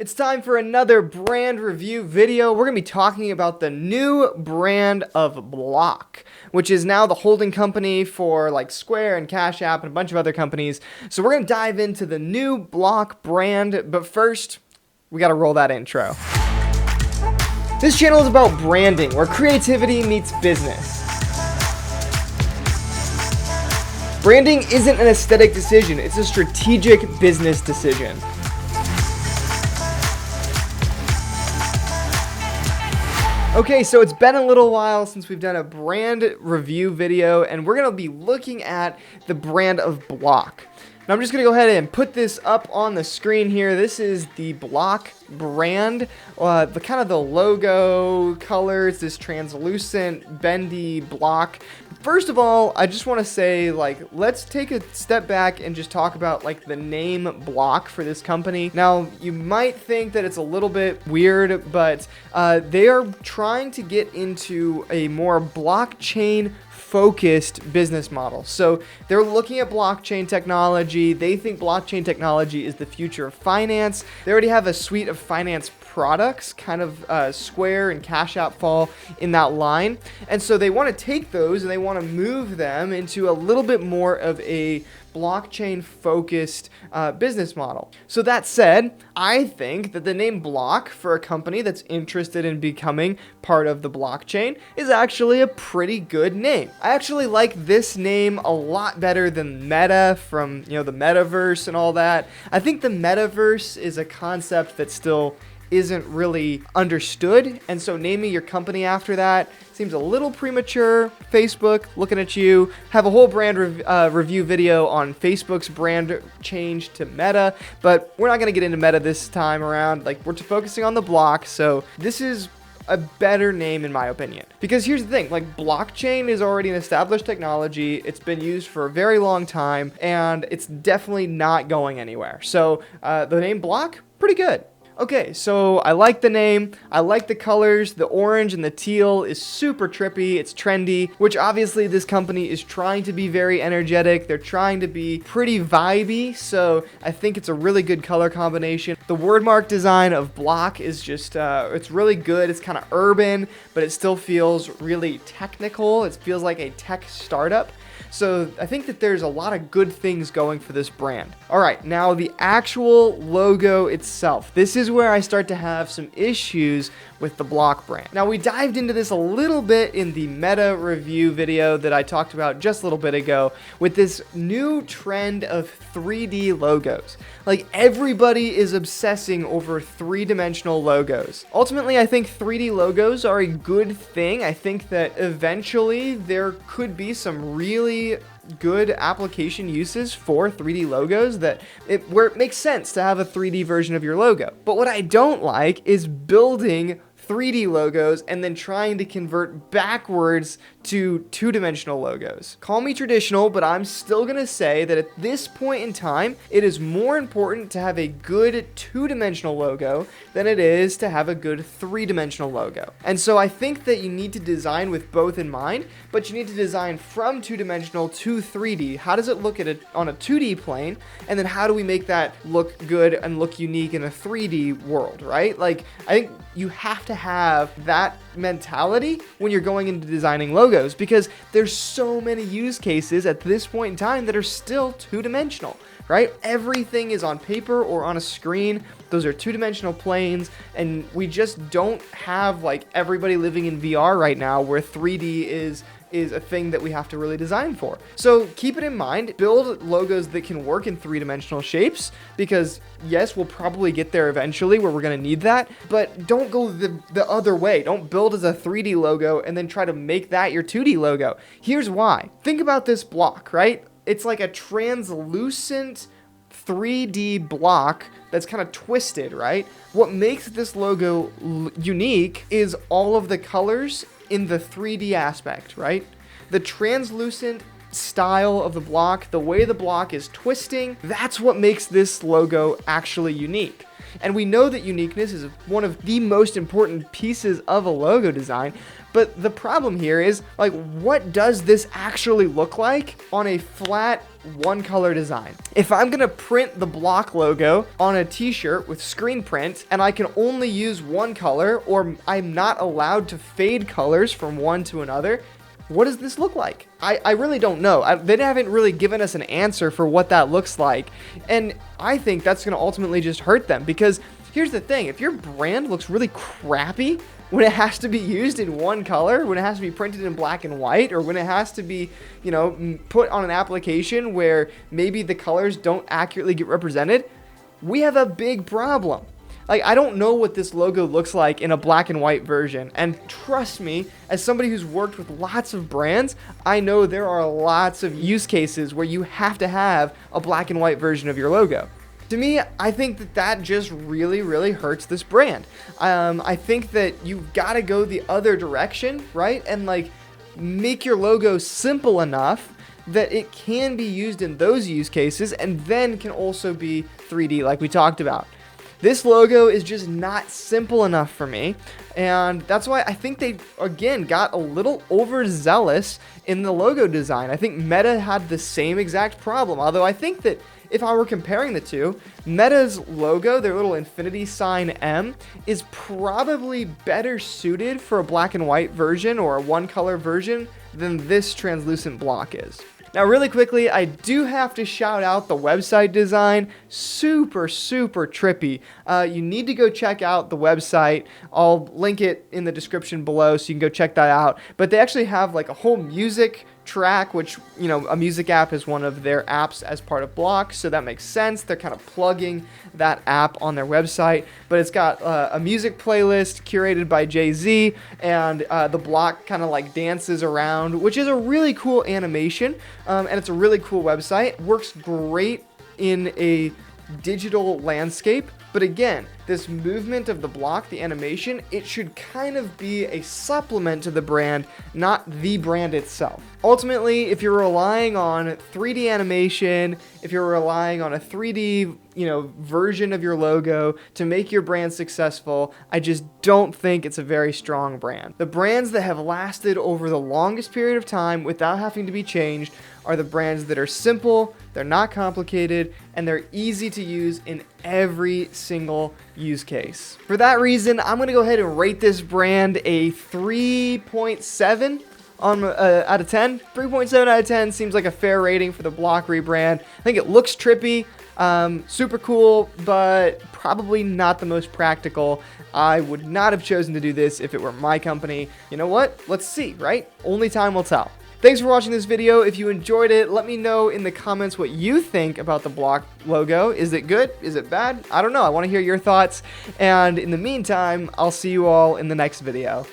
It's time for another brand review video. We're going to be talking about the new brand of Block, which is now the holding company for like Square and Cash App and a bunch of other companies. So we're going to dive into the new Block brand, but first, we got to roll that intro. This channel is about branding, where creativity meets business. Branding isn't an aesthetic decision, it's a strategic business decision. Okay, so it's been a little while since we've done a brand review video, and we're going to be looking at the brand of Block. Now I'm just going to go ahead and put this up on the screen here. This is the Block brand. The kind of the logo colors, this translucent, bendy block. First of all, I just want to say, let's take a step back and just talk about, the name Block for this company. Now, you might think that it's a little bit weird, but they are trying to get into a more blockchain focused business model. So they're looking at blockchain technology. They think blockchain technology is the future of finance. They already have a suite of finance products, kind of Square and Cash App fall in that line. And so they want to take those and they want to move them into a little bit more of a blockchain focused business model. So that said, I think that the name Block for a company that's interested in becoming part of the blockchain is actually a pretty good name. I actually like this name a lot better than Meta from, the metaverse and all that. I think the metaverse is a concept that still isn't really understood, and so naming your company after that seems a little premature. Facebook, looking at you. Have a whole brand review video on Facebook's brand change to Meta, but we're not going to get into Meta this time around. We're focusing on the Block, so this is a better name in my opinion. Because here's the thing, blockchain is already an established technology. It's been used for a very long time, and it's definitely not going anywhere. So the name Block, pretty good. Okay, so I like the name, I like the colors, the orange and the teal is super trippy, it's trendy, which obviously this company is trying to be very energetic, they're trying to be pretty vibey, so I think it's a really good color combination. The wordmark design of Block is just, it's really good, it's kind of urban, but it still feels really technical, it feels like a tech startup. So I think that there's a lot of good things going for this brand. All right, now the actual logo itself. This is where I start to have some issues with the Block brand. Now we dived into this a little bit in the Meta review video that I talked about just a little bit ago with this new trend of 3D logos. Everybody is obsessing over three-dimensional logos. Ultimately, I think 3D logos are a good thing. I think that eventually there could be some really good application uses for 3D logos where it makes sense to have a 3D version of your logo. But what I don't like is building 3D logos and then trying to convert backwards to two-dimensional logos. Call me traditional, but I'm still gonna say that at this point in time, it is more important to have a good two-dimensional logo than it is to have a good three-dimensional logo. And so I think that you need to design with both in mind, but you need to design from two-dimensional to 3D. How does it look on a 2D plane? And then how do we make that look good and look unique in a 3D world, right? I think you have to have that mentality when you're going into designing logos, because there's so many use cases at this point in time that are still two-dimensional, right? Everything is on paper or on a screen. Those are two-dimensional planes, and we just don't have everybody living in VR right now where 3D is a thing that we have to really design for. So keep it in mind, build logos that can work in three-dimensional shapes, because yes, we'll probably get there eventually where we're gonna need that, but don't go the other way. Don't build as a 3D logo and then try to make that your 2D logo. Here's why. Think about this block, right? It's like a translucent 3D block that's kind of twisted, right? What makes this logo unique is all of the colors in the 3D aspect, right? The translucent style of the block, the way the block is twisting, that's what makes this logo actually unique. And we know that uniqueness is one of the most important pieces of a logo design, but the problem here is, what does this actually look like on a flat one color design. If I'm gonna print the Block logo on a t-shirt with screen print and I can only use one color, or I'm not allowed to fade colors from one to another, what does this look like? I really don't know. They haven't really given us an answer for what that looks like. And I think that's going to ultimately just hurt them, because here's the thing. If your brand looks really crappy when it has to be used in one color, when it has to be printed in black and white, or when it has to be, you know, put on an application where maybe the colors don't accurately get represented, we have a big problem. Like, I don't know what this logo looks like in a black and white version. And trust me, as somebody who's worked with lots of brands, I know there are lots of use cases where you have to have a black and white version of your logo. To me, I think that just really, really hurts this brand. I think that you've got to go the other direction, right? And like, make your logo simple enough that it can be used in those use cases and then can also be 3D like we talked about. This logo is just not simple enough for me, and that's why I think they, again, got a little overzealous in the logo design. I think Meta had the same exact problem, although I think that if I were comparing the two, Meta's logo, their little infinity sign M, is probably better suited for a black and white version or a one-color version than this translucent block is. Now, really quickly, I do have to shout out the website design. Super, super trippy. You need to go check out the website. I'll link it in the description below so you can go check that out. But they actually have like a whole music track, which, you know, a music app is one of their apps as part of Block, so that makes sense. They're kind of plugging that app on their website, but it's got a music playlist curated by Jay-Z, and the Block kind of like dances around, which is a really cool animation, and it's a really cool website. Works great in a digital landscape. But again, this movement of the block, the animation, it should kind of be a supplement to the brand, not the brand itself. Ultimately, if you're relying on 3D animation, if you're relying on a 3D, version of your logo to make your brand successful, I just don't think it's a very strong brand. The brands that have lasted over the longest period of time without having to be changed are the brands that are simple, they're not complicated, and they're easy to use in every single use case. For that reason, I'm going to go ahead and rate this brand a 3.7 out of 10. 3.7 out of 10 seems like a fair rating for the Block rebrand. I think it looks trippy, super cool, but probably not the most practical. I would not have chosen to do this if it were my company. You know what? Let's see, right? Only time will tell. Thanks for watching this video. If you enjoyed it, let me know in the comments what you think about the Block logo. Is it good? Is it bad? I don't know. I want to hear your thoughts. And in the meantime, I'll see you all in the next video.